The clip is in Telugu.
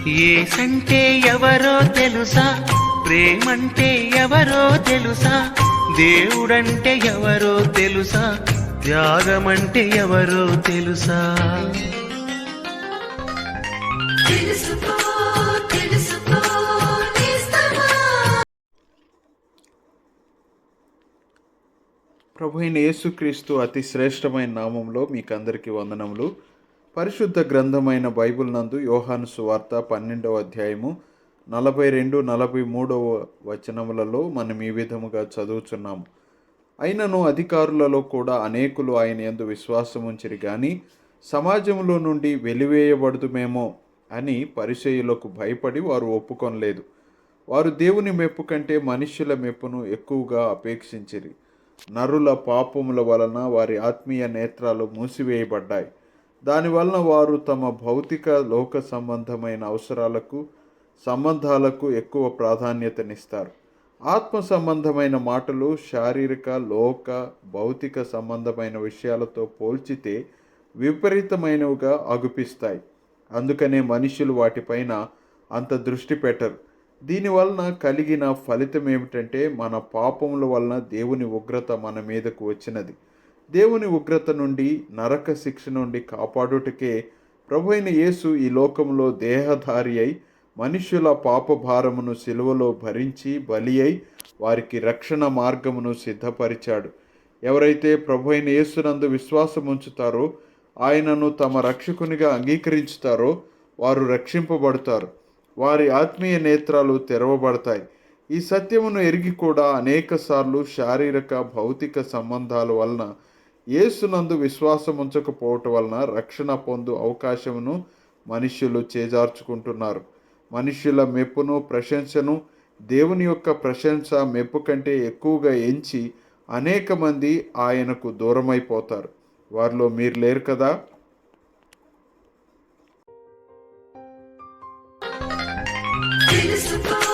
యేసంటే ఎవరో తెలుసా, ప్రేమంటే ఎవరో తెలుసా, దేవుడంటే ఎవరో తెలుసా, త్యాగమంటే ఎవరో తెలుసా. తెలుసుకో తెలుసుకో నేస్తమా. ప్రభు అయిన యేసుక్రీస్తు అతి శ్రేష్టమైన నామంలో మీకు అందరికీ వందనములు. పరిశుద్ధ గ్రంథమైన బైబిల్ నందు యోహాను సువార్త 12వ అధ్యాయము 42-43 వచనములలో మనం ఈ విధముగా చదువుచున్నాము. అయినను అధికారులలో కూడా అనేకులు ఆయన యందు విశ్వాసముంచిరి గాని సమాజంలో నుండి వెలివేయబడుదుమేమో అని పరిసయ్యులకు భయపడి వారు ఒప్పుకొనలేదు. వారు దేవుని మెప్పు కంటే మనుష్యుల మెప్పును ఎక్కువగా అపేక్షించిరి. నరుల పాపముల వలన వారి ఆత్మీయ నేత్రాలు మూసివేయబడ్డాయి. దానివలన వారు తమ భౌతిక లోక సంబంధమైన అవసరాలకు సంబంధాలకు ఎక్కువ ప్రాధాన్యతనిస్తారు. ఆత్మ సంబంధమైన మాటలు శారీరక లోక భౌతిక సంబంధమైన విషయాలతో పోల్చితే విపరీతమైనవిగా అగుపిస్తాయి. అందుకనే మనుషులు వాటిపైన అంత దృష్టి పెట్టరు. దీనివలన కలిగిన ఫలితం ఏమిటంటే మన పాపముల వలన దేవుని ఉగ్రత మన మీదకు వచ్చినది. దేవుని ఉగ్రత నుండి నరక శిక్ష నుండి కాపాడుటకే ప్రభువైన యేసు ఈ లోకంలో దేహధారి అయి మనుష్యుల పాప భారమును సిలువలో భరించి బలి అయి వారికి రక్షణ మార్గమును సిద్ధపరిచాడు. ఎవరైతే ప్రభువైన యేసునందు విశ్వాసం ఉంచుతారో, ఆయనను తమ రక్షకునిగా అంగీకరించుతారో వారు రక్షింపబడతారు. వారి ఆత్మీయ నేత్రాలు తెరవబడతాయి. ఈ సత్యమును ఎరిగి కూడా అనేకసార్లు శారీరక భౌతిక సంబంధాల వలన యేసునందు విశ్వాసం ఉంచకపోవటం వలన రక్షణ పొందు అవకాశమును మనుష్యులు చేజార్చుకుంటున్నారు. మనుష్యుల మెప్పును ప్రశంసను దేవుని యొక్క ప్రశంస మెప్పు కంటే ఎక్కువగా ఎంచి అనేక మంది ఆయనకు దూరమైపోతారు. వారిలో మీరు లేరు కదా. తెలుసుకో